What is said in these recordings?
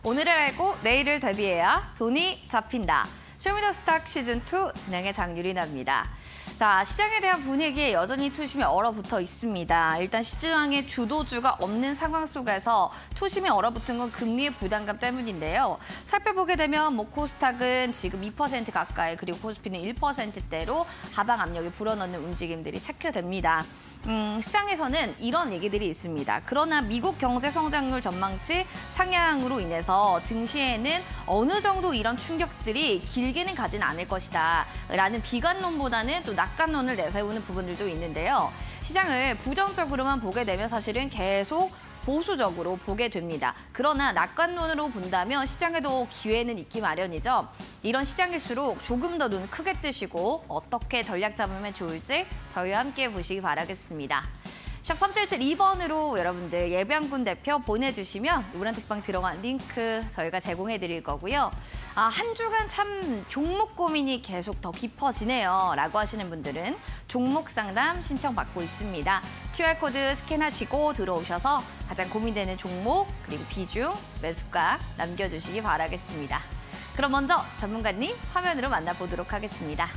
오늘을 알고 내일을 대비해야 돈이 잡힌다. 쇼미더스탁 시즌2 진행의 장유리나입니다. 자, 시장에 대한 분위기에 여전히 투심이 얼어붙어 있습니다. 일단 시장에 주도주가 없는 상황 속에서 투심이 얼어붙은 건 금리의 부담감 때문인데요. 살펴보게 되면 코스닥은 지금 2% 가까이, 그리고 코스피는 1%대로 하방 압력이 불어넣는 움직임들이 체크됩니다. 시장에서는 이런 얘기들이 있습니다. 그러나 미국 경제 성장률 전망치 상향으로 인해서 증시에는 어느 정도 이런 충격들이 길게는 가진 않을 것이다 라는 비관론보다는 또 낙관론을 내세우는 부분들도 있는데요. 시장을 부정적으로만 보게 되면 사실은 계속 보수적으로 보게 됩니다. 그러나 낙관론으로 본다면 시장에도 기회는 있기 마련이죠. 이런 시장일수록 조금 더 눈 크게 뜨시고 어떻게 전략 잡으면 좋을지 저희와 함께 보시기 바라겠습니다. 샵 3772번으로 여러분들 예병군 대표 보내주시면 노란 톡방 들어간 링크 저희가 제공해드릴 거고요. 한 주간 참 종목 고민이 계속 더 깊어지네요 라고 하시는 분들은 종목 상담 신청받고 있습니다. QR코드 스캔하시고 들어오셔서 가장 고민되는 종목 그리고 비중, 매수가 남겨주시기 바라겠습니다. 그럼 먼저 전문가님 화면으로 만나보도록 하겠습니다.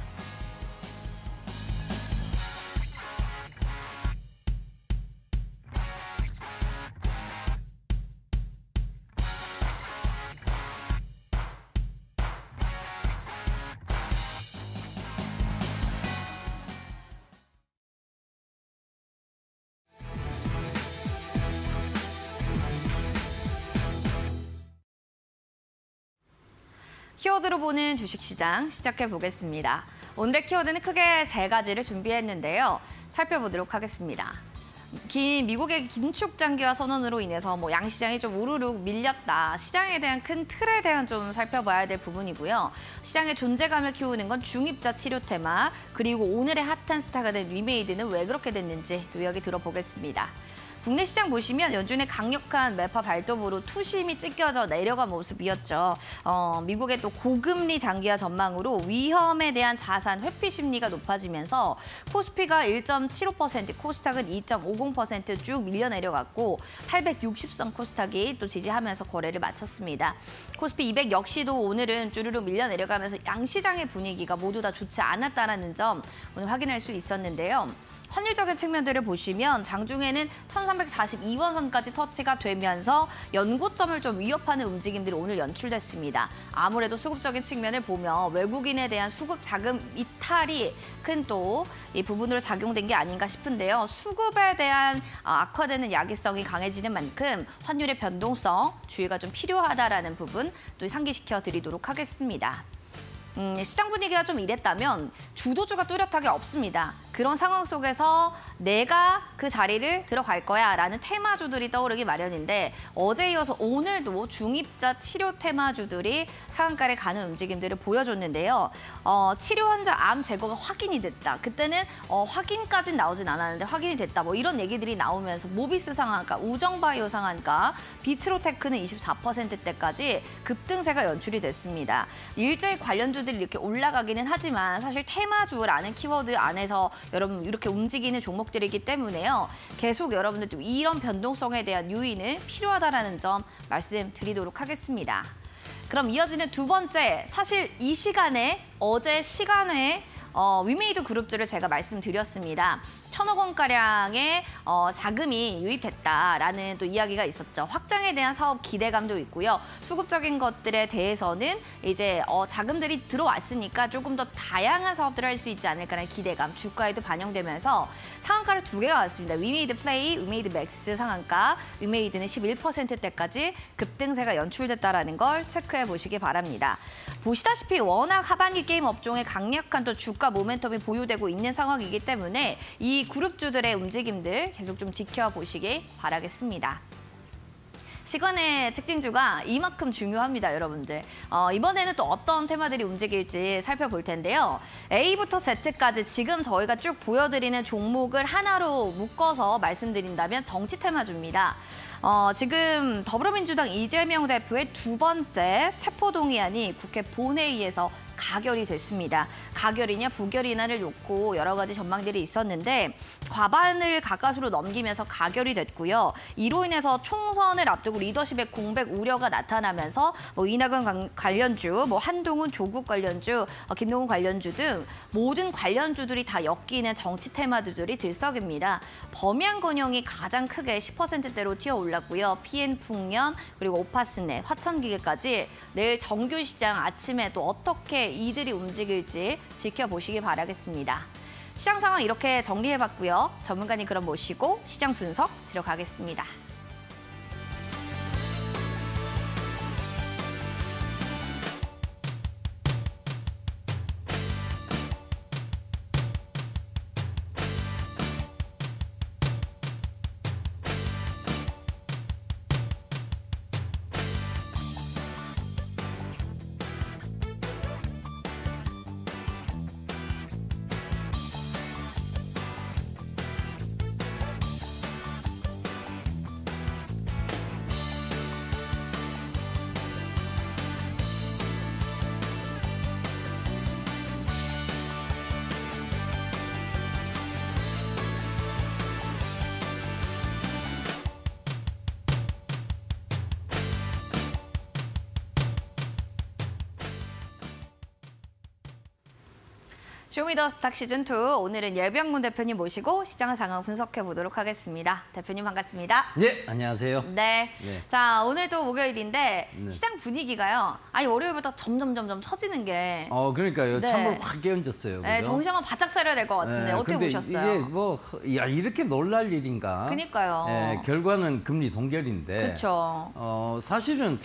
키워드로 보는 주식시장 시작해 보겠습니다. 오늘의 키워드는 크게 세 가지를 준비했는데요. 살펴보도록 하겠습니다. 미국의 긴축 장기화 선언으로 인해서 양시장이 좀 우르르 밀렸다. 시장에 대한 큰 틀에 대한 좀 살펴봐야 될 부분이고요. 시장의 존재감을 키우는 건 중입자 치료 테마, 그리고 오늘의 핫한 스타가 된 위메이드는 왜 그렇게 됐는지 또 이야기 들어보겠습니다. 국내 시장 보시면 연준의 강력한 매파 발톱으로 투심이 찢겨져 내려간 모습이었죠. 미국의 또 고금리 장기화 전망으로 위험에 대한 자산 회피 심리가 높아지면서 코스피가 1.75%, 코스닥은 2.50% 쭉 밀려 내려갔고 860선 코스닥이 또 지지하면서 거래를 마쳤습니다. 코스피 200 역시도 오늘은 주르륵 밀려 내려가면서 양시장의 분위기가 모두 다 좋지 않았다는 점 오늘 확인할 수 있었는데요. 환율적인 측면들을 보시면 장중에는 1342원 선까지 터치가 되면서 연고점을 좀 위협하는 움직임들이 오늘 연출됐습니다. 아무래도 수급적인 측면을 보면 외국인에 대한 수급 자금 이탈이 큰 또 이 부분으로 작용된 게 아닌가 싶은데요. 수급에 대한 악화되는 야기성이 강해지는 만큼 환율의 변동성, 주의가 좀 필요하다라는 부분 또 상기시켜 드리도록 하겠습니다. 시장 분위기가 좀 이랬다면 주도주가 뚜렷하게 없습니다. 그런 상황 속에서 내가 그 자리를 들어갈 거야 라는 테마주들이 떠오르기 마련인데 어제 이어서 오늘도 중입자 치료 테마주들이 상한가를 가는 움직임들을 보여줬는데요. 치료 환자 암 제거가 확인이 됐다. 그때는 확인까지는 나오진 않았는데 확인이 됐다. 이런 얘기들이 나오면서 모비스 상한가, 우정바이오 상한가, 비츠로테크는 24%대까지 급등세가 연출이 됐습니다. 일제히 관련주들이 이렇게 올라가기는 하지만 사실 테마주라는 키워드 안에서 여러분 이렇게 움직이는 종목들이기 때문에요. 계속 여러분들 좀 이런 변동성에 대한 유의는 필요하다는 점 말씀드리도록 하겠습니다. 그럼 이어지는 두 번째, 사실 이 시간에 어제 시간에 위메이드 그룹주를 제가 말씀드렸습니다. 1,000억 원가량의 자금이 유입됐다라는 또 이야기가 있었죠. 확장에 대한 사업 기대감도 있고요. 수급적인 것들에 대해서는 이제 자금들이 들어왔으니까 조금 더 다양한 사업들을 할 수 있지 않을까라는 기대감, 주가에도 반영되면서 상한가를 두 개가 왔습니다. 위메이드 플레이, 위메이드 맥스 상한가, 위메이드는 11%대까지 급등세가 연출됐다라는 걸 체크해 보시기 바랍니다. 보시다시피 워낙 하반기 게임 업종에 강력한 또 주가 모멘텀이 보유되고 있는 상황이기 때문에 이 그룹주들의 움직임들 계속 좀 지켜보시기 바라겠습니다. 시간의 특징주가 이만큼 중요합니다, 여러분들. 이번에는 또 어떤 테마들이 움직일지 살펴볼 텐데요. A부터 Z까지 지금 저희가 쭉 보여드리는 종목을 하나로 묶어서 말씀드린다면 정치 테마주입니다. 지금 더불어민주당 이재명 대표의 두 번째 체포동의안이 국회 본회의에서 가결이 됐습니다. 가결이냐 부결이냐를 놓고 여러 가지 전망들이 있었는데 과반을 가까스로 넘기면서 가결이 됐고요. 이로 인해서 총선을 앞두고 리더십의 공백 우려가 나타나면서 이낙연 관련주, 한동훈 조국 관련주, 김동훈 관련주 등 모든 관련주들이 다 엮이는 정치 테마주들이 들썩입니다. 범양건영이 가장 크게 10%대로 튀어올랐고요. PN풍년, 그리고 오파스넷, 화천기계까지 내일 정규시장 아침에 또 어떻게 이들이 움직일지 지켜보시기 바라겠습니다. 시장 상황 이렇게 정리해봤고요. 전문가님 그럼 모시고 시장 분석 들어가겠습니다. 쇼미더스탁 시즌2 오늘은 예병문 대표님 모시고 시장 상황 분석해 보도록 하겠습니다. 대표님 반갑습니다. 네, 안녕하세요. 네. 자, 오늘 또 목요일인데 네. 시장 분위기가요. 월요일부터 점점 처지는 게. 그러니까요. 네. 찬물 확 깨얹었어요. 네, 그죠? 정신 한번 바짝 차려야 될 것 같은데 어떻게 근데 보셨어요? 이게 이렇게 놀랄 일인가? 그니까요. 결과는 금리 동결인데. 그렇죠. 사실은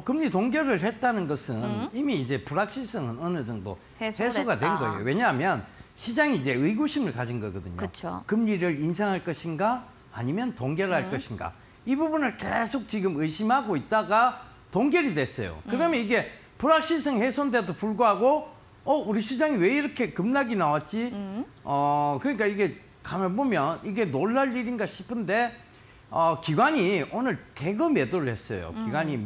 금리 동결을 했다는 것은 이미 이제 불확실성은 어느 정도 해소가 된 거예요. 왜냐하면 시장이 이제 의구심을 가진 거거든요. 그쵸. 금리를 인상할 것인가 아니면 동결할 것인가. 이 부분을 계속 지금 의심하고 있다가 동결이 됐어요. 그러면 이게 불확실성 해소인데도 불구하고 우리 시장이 왜 이렇게 급락이 나왔지? 그러니까 이게 가만 보면 이게 놀랄 일인가 싶은데 기관이 오늘 대거 매도를 했어요. 기관이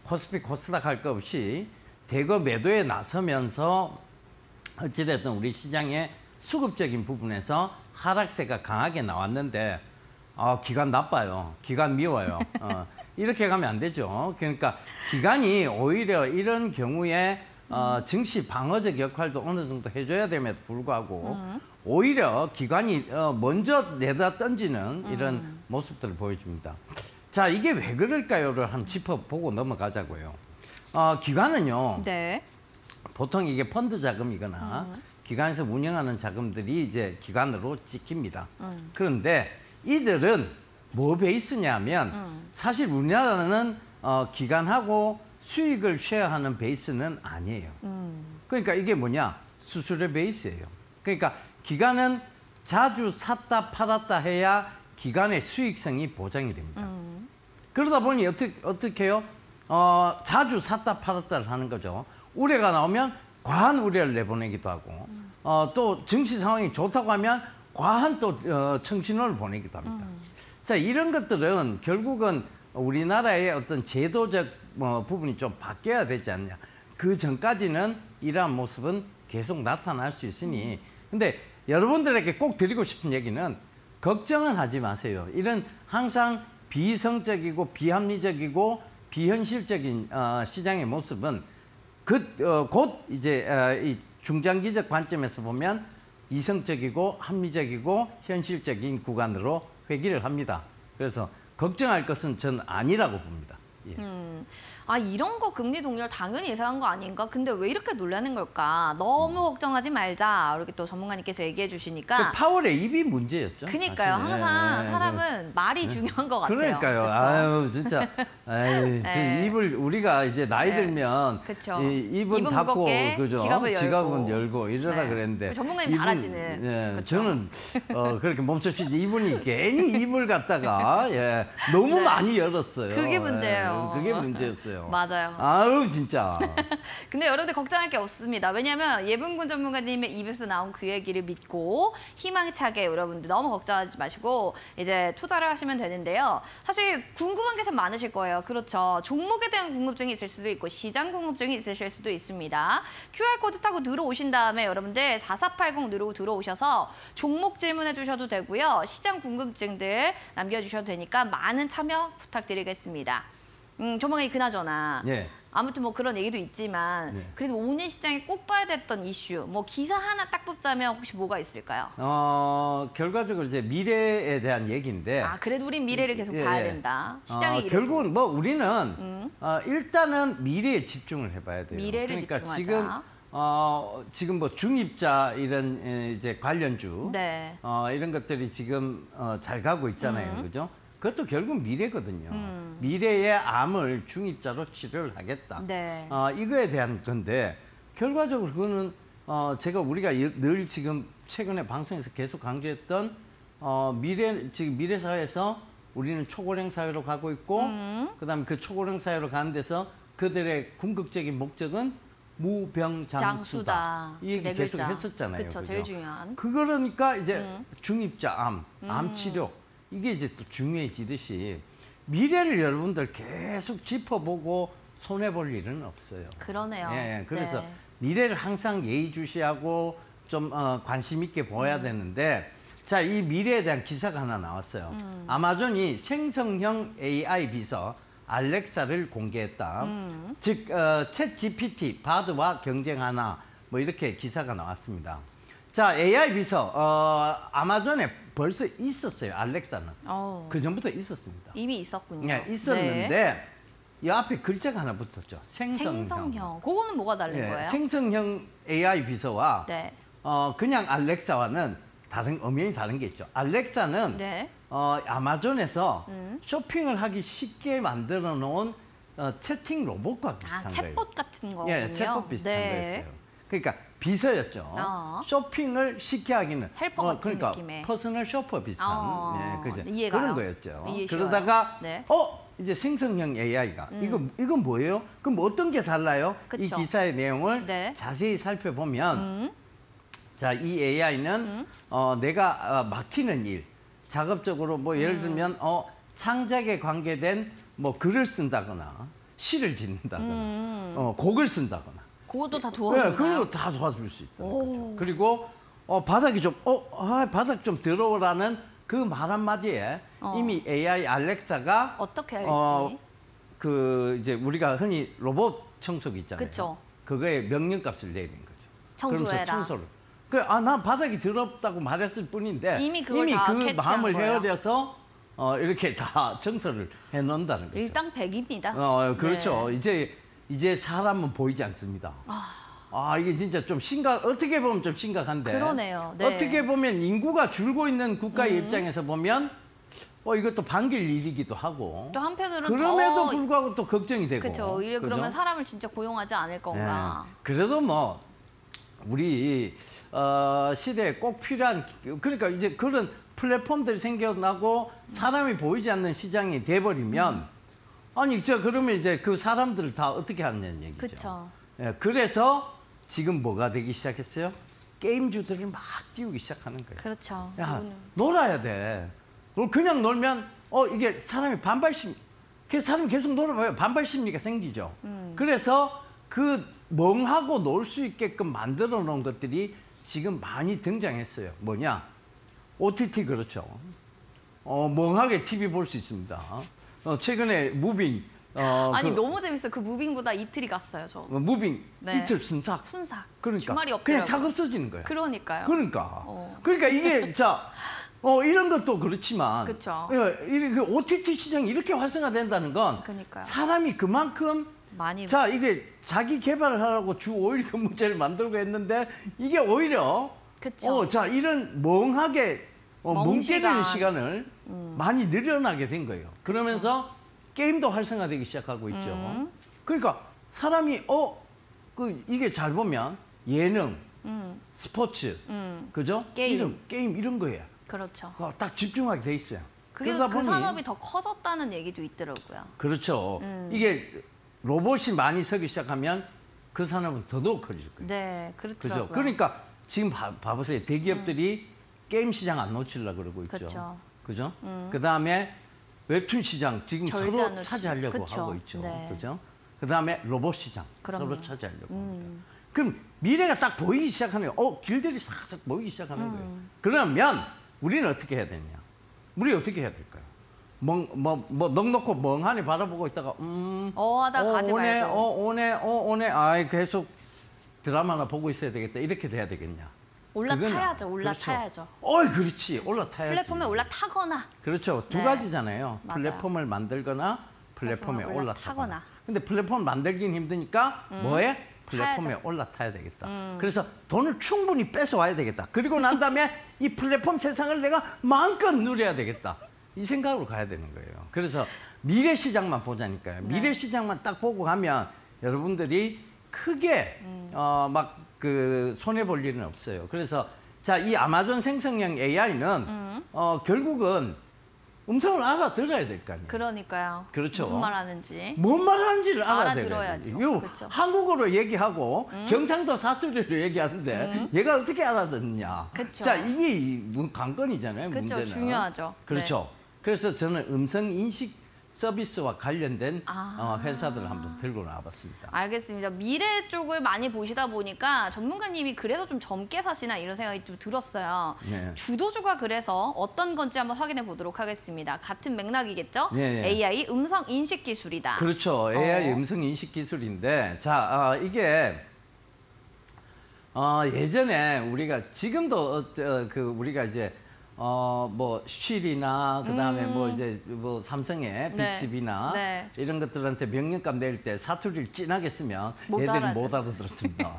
코스피 코스닥 할 것 없이 대거 매도에 나서면서 어찌됐든 우리 시장의 수급적인 부분에서 하락세가 강하게 나왔는데 기관 나빠요. 기관 미워요. 이렇게 가면 안 되죠. 그러니까 기관이 오히려 이런 경우에 증시 방어적 역할도 어느 정도 해줘야 됨에도 불구하고 오히려 기관이 먼저 내다 던지는 이런 모습들을 보여줍니다. 자, 이게 왜 그럴까요를 한번 짚어보고 넘어가자고요. 기관은요. 네. 보통 이게 펀드 자금이거나 기관에서 운영하는 자금들이 이제 기관으로 찍힙니다. 그런데 이들은 뭐 베이스냐면 사실 우리나라는 기관하고 수익을 쉐어하는 베이스는 아니에요. 그러니까 이게 뭐냐? 수수료 베이스예요. 그러니까 기관은 자주 샀다 팔았다 해야 기관의 수익성이 보장이 됩니다. 그러다 보니 어떻게 해요? 자주 샀다 팔았다를 하는 거죠. 우려가 나오면 과한 우려를 내보내기도 하고 또 증시 상황이 좋다고 하면 과한 또 청신호를 보내기도 합니다. 자, 이런 것들은 결국은 우리나라의 어떤 제도적 부분이 좀 바뀌어야 되지 않냐. 그 전까지는 이러한 모습은 계속 나타날 수 있으니 근데 여러분들에게 꼭 드리고 싶은 얘기는 걱정은 하지 마세요. 이런 항상 비이성적이고 비합리적이고 비현실적인 시장의 모습은 곧 이제 이 중장기적 관점에서 보면 이성적이고 합리적이고 현실적인 구간으로 회귀를 합니다. 그래서 걱정할 것은 전 아니라고 봅니다. 예. 이런 거 금리 동결 당연히 예상한 거 아닌가? 근데 왜 이렇게 놀라는 걸까? 너무 걱정하지 말자. 이렇게 또 전문가님께서 얘기해 주시니까. 파월의 입이 문제였죠. 그니까요. 사실. 항상 사람은 말이 중요한 것 같아요. 그러니까요. 그쵸? 아유, 진짜. 네. 입을 우리가 이제 나이 들면 입은 닫고 그죠? 지갑은 열고 이러라 그랬는데. 전문가님 잘하시는. 예, 저는 그렇게 멈춰시지 이분이 괜히 입을 갖다가 너무 많이 열었어요. 그게 문제예요. 그게 문제였어요. 있어요. 맞아요. 아유 진짜. 근데 여러분들 걱정할 게 없습니다. 왜냐하면 예분군 전문가님의 입에서 나온 그 얘기를 믿고 희망차게 여러분들 너무 걱정하지 마시고 이제 투자를 하시면 되는데요. 사실 궁금한 게 참 많으실 거예요. 그렇죠. 종목에 대한 궁금증이 있을 수도 있고 시장 궁금증이 있으실 수도 있습니다. QR코드 타고 들어오신 다음에 여러분들 4480 누르고 들어오셔서 종목 질문해 주셔도 되고요. 시장 궁금증들 남겨주셔도 되니까 많은 참여 부탁드리겠습니다. 조만간에 그나저나 예. 아무튼 뭐 그런 얘기도 있지만 네. 그래도 오늘 시장에 꼭 봐야 됐던 이슈, 뭐 기사 하나 딱 뽑자면 혹시 뭐가 있을까요? 결과적으로 이제 미래에 대한 얘기인데. 아, 그래도 우린 미래를 계속 예, 봐야 예. 된다. 시장이 이래도. 결국은 뭐 우리는 일단은 미래에 집중을 해봐야 돼요. 미래를 그러니까 집중하자. 지금 뭐 중입자 이런 이제 관련주 네. 이런 것들이 지금 잘 가고 있잖아요, 그죠? 그것도 결국 미래거든요. 미래의 암을 중입자로 치료를 하겠다. 네. 이거에 대한 건데 결과적으로 그거는 제가 우리가 늘 지금 최근에 방송에서 계속 강조했던 지금 미래 사회에서 우리는 초고령 사회로 가고 있고 그다음에 그 초고령 사회로 가는 데서 그들의 궁극적인 목적은 무병장수다. 이 얘기 네 계속 글자. 했었잖아요. 그쵸, 그죠? 제일 중요한. 그러니까 이제 중입자 암 치료 이게 이제 또 중요해지듯이 미래를 여러분들 계속 짚어보고 손해 볼 일은 없어요. 그러네요. 예, 그래서 네. 미래를 항상 예의주시하고 좀 관심 있게 보아야 되는데 자, 이 미래에 대한 기사가 하나 나왔어요. 아마존이 생성형 AI 비서 알렉사를 공개했다. 즉, 챗 GPT, 바드와 경쟁하나 뭐 이렇게 기사가 나왔습니다. 자, AI 비서 아마존에 벌써 있었어요. 알렉사는. 그 전부터 있었습니다. 이미 있었군요. 네, 있었는데 네. 이 앞에 글자가 하나 붙었죠. 생성형. 그거는 뭐가 다른 예, 거예요? 생성형 AI 비서와 네. 그냥 알렉사와는 엄연히 다른 게 있죠. 알렉사는 네. 아마존에서 쇼핑을 하기 쉽게 만들어 놓은 채팅 로봇과 비슷한 거예요. 챗봇 같은 거군요. 예, 챗봇 비슷한 네. 거였어요. 그러니까 비서였죠. 쇼핑을 쉽게 하기는 헬퍼 같은 그러니까 느낌의. 퍼스널 쇼퍼 비슷한 예, 그죠? 이해가요. 그런 거였죠. 이해 쉬워요. 그러다가 네. 이제 생성형 AI가 이건 뭐예요? 그럼 어떤 게 달라요? 그쵸. 이 기사의 내용을 네. 자세히 살펴보면 자, 이 AI는 내가 막히는 일, 작업적으로 뭐 예를 들면 창작에 관계된 뭐 글을 쓴다거나 시를 짓는다거나 곡을 쓴다거나 그것도 다 네, 도와주나요? 그걸로 다 도와줄 수 있다는 오. 거죠. 그리고 바닥이 좀 바닥 좀 들어오라는 그 말 한마디에 이미 AI 알렉사가 어떻게 할지. 이제 우리가 흔히 로봇 청소기 있잖아요. 그쵸. 그거에 명령값을 내리는 거죠. 청소해라. 그러면서 청소를. 난 바닥이 더럽다고 말했을 뿐인데 이미 그걸 다 그 캐치한 마음을 거예요? 헤아려서 이렇게 다 청소를 해놓는다는 거죠. 일당백입니다. 그렇죠. 네. 이제 사람은 보이지 않습니다. 이게 진짜 좀 어떻게 보면 좀 심각한데. 그러네요. 네. 어떻게 보면 인구가 줄고 있는 국가의 입장에서 보면 이것도 반길 일이기도 하고. 또 한편으로는 그럼에도 불구하고 또 걱정이 되고. 그렇죠. 오히려 그죠? 그러면 사람을 진짜 고용하지 않을 건가. 그래도 뭐 우리 시대에 꼭 필요한 그러니까 이제 그런 플랫폼들이 생겨나고 사람이 보이지 않는 시장이 돼버리면 그러면 이제 그 사람들을 다 어떻게 하느냐는 얘기죠. 그쵸. 예, 그래서 지금 뭐가 되기 시작했어요? 게임주들을 막 띄우기 시작하는 거예요. 그렇죠. 야, 놀아야 돼. 그냥 놀면 이게 사람이 사람이 계속 놀아봐요. 반발 심리가 생기죠. 그래서 그 멍하고 놀 수 있게끔 만들어 놓은 것들이 지금 많이 등장했어요. 뭐냐? OTT 그렇죠. 멍하게 TV 볼 수 있습니다. 최근에 무빙 아니 너무 재밌어요. 그 무빙보다 이틀이 갔어요, 저. 무빙 네. 이틀 순삭. 순삭. 그러니까 주말이 그냥 없더라고요. 싹 없어지는 거예요. 그러니까요. 그러니까 이게 이런 것도 그렇지만 그쵸. 그 OTT 시장이 이렇게 활성화된다는 건 그러니까요. 사람이 그만큼 많이 이게 자기 개발을 하라고 주 5일 근무제를 만들고 했는데 이게 오히려 그쵸. 이런 멍하게 뭉 때리는 시간. 시간을 많이 늘어나게 된 거예요. 그러면서 게임도 활성화되기 시작하고 있죠. 그러니까 사람이 이게 잘 보면 예능, 스포츠, 그죠? 게임. 게임 이런 거예요. 그렇죠. 그거 딱 집중하게 돼 있어요. 그게 그러다 그 보니 산업이 더 커졌다는 얘기도 있더라고요. 그렇죠. 이게 로봇이 많이 서기 시작하면 그 산업은 더더욱 커질 거예요. 네, 그렇더라고요. 그죠? 그러니까 지금 봐보세요. 대기업들이 게임 시장 안 놓치려고 그러고 있죠. 그렇죠. 그죠? 그다음에 웹툰 시장 지금 절대 안 서로 놓치죠. 차지하려고 그쵸. 하고 있죠. 네. 그죠? 그다음에 로봇 시장 그럼요. 서로 차지하려고 합니다. 그럼 미래가 딱 보이기 시작하면 길들이 싹싹 보이기 시작하는 거예요. 그러면 우리는 어떻게 해야 되냐? 우리 어떻게 해야 될까요? 넉넉고 멍하니 바라보고 있다가 하다가 가지 오네, 말고. 오네. 아이 계속 드라마나 보고 있어야 되겠다. 이렇게 돼야 되겠냐? 올라타야죠. 올라타야죠. 그렇죠. 그렇지. 올라타야지. 플랫폼에 올라타거나. 그렇죠. 두 네. 가지잖아요. 맞아요. 플랫폼을 만들거나 플랫폼에 플랫폼에 올라타거나. 올라타거나. 근데 플랫폼 만들긴 힘드니까 뭐해? 플랫폼에 타야죠. 올라타야 되겠다. 그래서 돈을 충분히 뺏어와야 되겠다. 그리고 난 다음에 이 플랫폼 세상을 내가 마음껏 누려야 되겠다. 이 생각으로 가야 되는 거예요. 그래서 미래 시장만 보자니까요. 미래 시장만 딱 보고 가면 여러분들이 크게 막 그 손해 볼 일은 없어요. 그래서 자, 이 아마존 생성형 AI는 결국은 음성을 알아들어야 될 거 아니에요. 그러니까요. 그렇죠. 무슨 말 하는지. 뭔 말 하는지를 알아들어야죠. 요 그렇죠. 한국어로 얘기하고 경상도 사투리로 얘기하는데 얘가 어떻게 알아듣느냐. 그쵸. 자, 이게 관건이잖아요. 그렇죠. 문제는. 중요하죠. 그렇죠. 그래서 저는 음성 인식 서비스와 관련된 아. 회사들을 한번 들고 나와봤습니다. 알겠습니다. 미래 쪽을 많이 보시다 보니까 전문가님이 그래서 좀 젊게 사시나 이런 생각이 좀 들었어요. 네. 주도주가 그래서 어떤 건지 한번 확인해 보도록 하겠습니다. 같은 맥락이겠죠? 네, 네. AI 음성 인식 기술이다. 그렇죠. AI 음성 인식 기술인데, 자, 이게 예전에 우리가 지금도 우리가 이제 뭐 쉬리나 그다음에 뭐 이제 뭐 삼성의 네. 빅스비나 네. 이런 것들한테 명령값 낼 때 사투리를 진하게 쓰면 못 얘들이 알아듣- 못 알아들었습니다.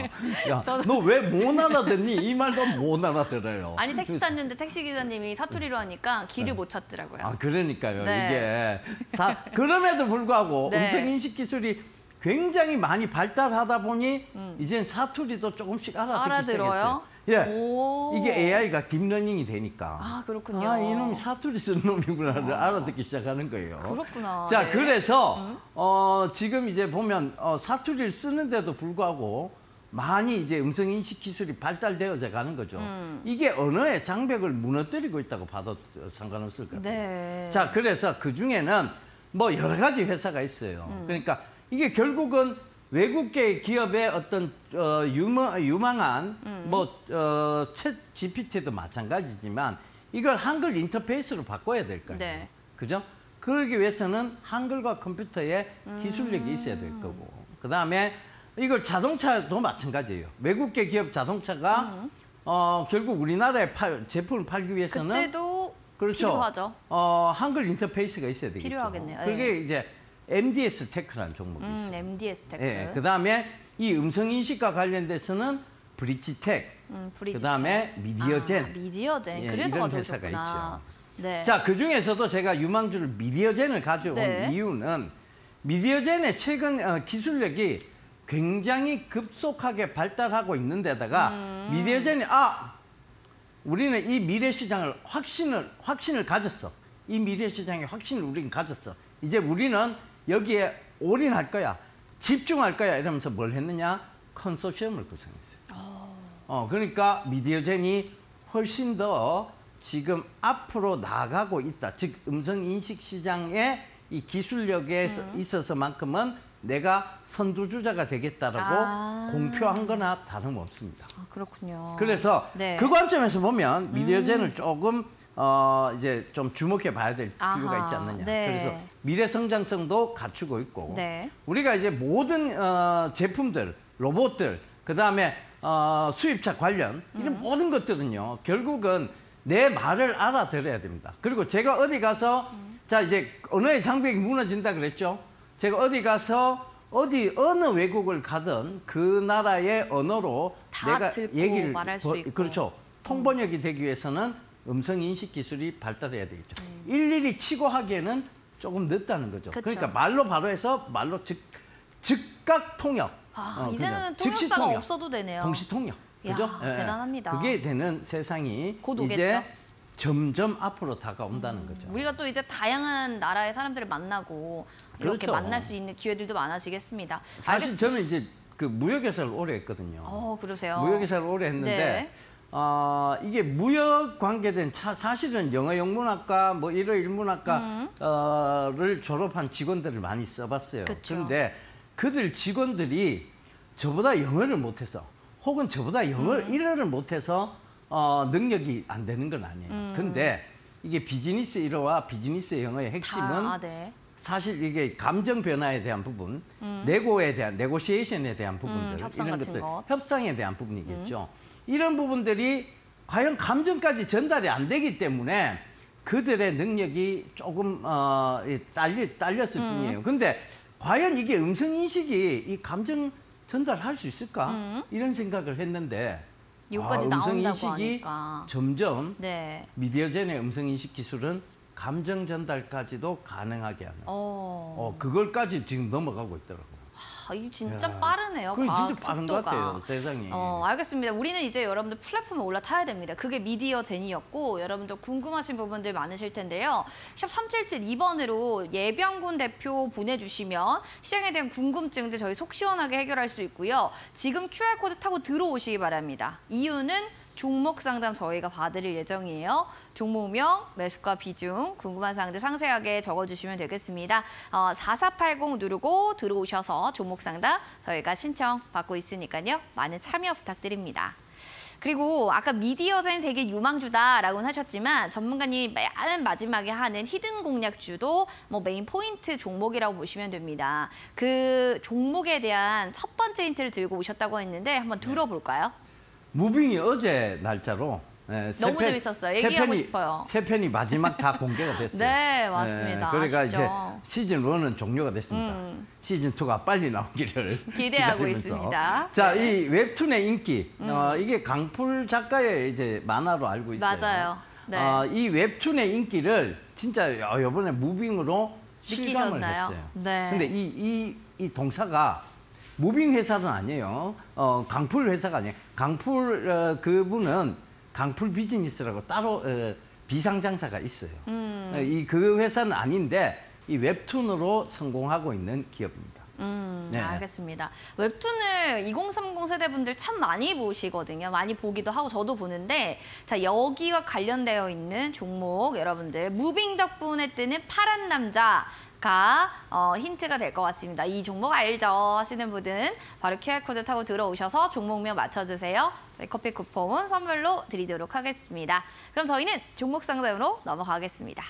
야, 너 왜 못 알아듣니? 이 말도 못 알아들어요. 아니 택시 탔는데 택시 기사님이 사투리로 하니까 길을 못 찾더라고요. 그러니까요. 네. 이게 그럼에도 불구하고 네. 음성 인식 기술이 굉장히 많이 발달하다 보니 이젠 사투리도 조금씩 알아듣기 알아들어요? 시작했어요. 예, 오. 이게 AI가 딥러닝이 되니까. 아, 그렇군요. 이놈이 사투리 쓰는 놈이구나를 알아듣기 시작하는 거예요. 그렇구나. 자, 네. 그래서 지금 이제 보면 사투리를 쓰는데도 불구하고 많이 이제 음성 인식 기술이 발달되어져 가는 거죠. 이게 언어의 장벽을 무너뜨리고 있다고 봐도 상관없을 것 같아요. 네. 자, 그래서 그 중에는 뭐 여러 가지 회사가 있어요. 그러니까 이게 결국은 외국계 기업의 어떤 유망한 챗 GPT도 마찬가지지만 이걸 한글 인터페이스로 바꿔야 될 거예요. 네. 그죠? 그러기 위해서는 한글과 컴퓨터의 기술력이 있어야 될 거고. 그다음에 이걸 자동차도 마찬가지예요. 외국계 기업 자동차가 결국 우리나라에 제품을 팔기 위해서는 그때도 그렇죠. 필요하죠. 한글 인터페이스가 있어야 되겠죠. 필요하겠네요. 그게 이제 MDS 테크라는 종목이 있어요. MDS 테크. 예, 그다음에 이 음성 인식과 관련돼서는 브릿지텍, 브리지텍. 그다음에 미디어젠. 미디어젠. 예, 그래서 이런 가져오셨구나. 회사가 네. 자, 그 중에서도 제가 유망주를 미디어젠을 가져온 네. 이유는 미디어젠의 최근 기술력이 굉장히 급속하게 발달하고 있는 데다가 미디어젠이 우리는 이 미래 시장을 확신을 가졌어. 이 미래 시장의 확신을 우리는 가졌어. 이제 우리는 여기에 올인할 거야. 집중할 거야. 이러면서 뭘 했느냐? 컨소시엄을 구성했어요. 그러니까 미디어젠이 훨씬 더 지금 앞으로 나가고 있다. 즉 음성 인식 시장의 이 기술력에 있어서만큼은 내가 선두주자가 되겠다라고 공표한 거나 다름없습니다. 그렇군요. 그래서 네. 그 관점에서 보면 미디어젠을 조금 이제 좀 주목해 봐야 될 필요가 있지 않느냐. 네. 그래서 미래 성장성도 갖추고 있고 네. 우리가 이제 모든 제품들, 로봇들, 그다음에 수입차 관련 이런 모든 것들은요. 결국은 내 말을 알아들어야 됩니다. 그리고 제가 어디 가서 자, 이제 언어의 장벽이 무너진다 그랬죠. 제가 어디 가서 어느 외국을 가든 그 나라의 언어로 다 내가 듣고 얘기를 말할 수 있고. 그렇죠. 통번역이 되기 위해서는 음성 인식 기술이 발달해야 되겠죠. 일일이 치고 하기에는 조금 늦다는 거죠. 그쵸. 그러니까 말로 바로 해서 말로 즉각 통역. 이제는 즉시 통역사가 통역. 없어도 되네요. 동시 통역. 이야, 그죠? 대단합니다. 그게 되는 세상이 곧 오겠죠. 이제 점점 앞으로 다가온다는 거죠. 우리가 또 이제 다양한 나라의 사람들을 만나고 이렇게 그렇죠. 만날 수 있는 기회들도 많아지겠습니다. 사실 저는 이제 그 무역회사를 오래 했거든요. 그러세요? 무역회사를 오래 했는데 네. 이게 무역 관계된 사실은 영어 영문학과 뭐 일어 일문학과를 졸업한 직원들을 많이 써봤어요. 그쵸. 그런데 그들 직원들이 저보다 영어를 못해서 혹은 저보다 영어 일어를 못해서 능력이 안 되는 건 아니에요. 근데 이게 비즈니스 일어와 비즈니스 영어의 핵심은 네. 사실 이게 감정 변화에 대한 부분, 내고에 대한 네고시에이션에 대한 부분들 협상 이런 같은 것들, 것. 협상에 대한 부분이겠죠. 이런 부분들이 과연 감정까지 전달이 안 되기 때문에 그들의 능력이 조금 딸렸을 뿐이에요. 근데 과연 이게 음성 인식이 이 감정 전달할 수 있을까? 이런 생각을 했는데 이거까지 음성 나온다고 인식이 하니까. 점점 네. 미디어전의 음성 인식 기술은 감정 전달까지도 가능하게 하는. 그걸까지 지금 넘어가고 있더라고요. 이게 진짜 야, 빠르네요. 그게 과학 진짜 빠른 속도가. 것 같아요, 세상이. 알겠습니다. 우리는 이제 여러분들 플랫폼에 올라타야 됩니다. 그게 미디어 제니였고 여러분들 궁금하신 부분들 많으실 텐데요. 샵 3772번으로 예병군 대표 보내주시면 시장에 대한 궁금증들 저희 속 시원하게 해결할 수 있고요. 지금 QR코드 타고 들어오시기 바랍니다. 이유는 종목 상담 저희가 봐드릴 예정이에요. 종목명, 매수가 비중, 궁금한 사항들 상세하게 적어주시면 되겠습니다. 4480 누르고 들어오셔서 종목 상담 저희가 신청 받고 있으니까요. 많은 참여 부탁드립니다. 그리고 아까 미디어전 되게 유망주다라고는 하셨지만 전문가님이 맨 마지막에 하는 히든 공략주도 뭐 메인 포인트 종목이라고 보시면 됩니다. 그 종목에 대한 첫 번째 힌트를 들고 오셨다고 했는데 한번 들어볼까요? 무빙이 어제 날짜로 너무 재밌었어요. 얘기하고 싶어요. 세 편이 마지막 다 공개가 됐어요. 네, 맞습니다. 그러니까 아쉽죠? 이제 시즌 1은 종료가 됐습니다. 시즌 2가 빨리 나오기를 기대하고 기다리면서. 있습니다. 자, 네. 이 웹툰의 인기, 이게 강풀 작가의 이제 만화로 알고 있어요. 맞아요. 네. 이 웹툰의 인기를 진짜 이번에 무빙으로 실감을 느끼셨나요? 했어요. 네. 근데 이 동사가 무빙 회사는 아니에요. 강풀 회사가 아니에요. 강풀 그분은 강풀 비즈니스라고 따로 비상장사가 있어요. 그 회사는 아닌데 이 웹툰으로 성공하고 있는 기업입니다. 네. 알겠습니다. 웹툰을 2030 세대분들 참 많이 보시거든요. 많이 보기도 하고 저도 보는데 자 여기와 관련되어 있는 종목 여러분들 무빙 덕분에 뜨는 파란 남자 가 힌트가 될 것 같습니다. 이 종목 알죠? 하시는 분은 바로 QR코드 타고 들어오셔서 종목명 맞춰주세요. 저희 커피 쿠폰 선물로 드리도록 하겠습니다. 그럼 저희는 종목 상담으로 넘어가겠습니다.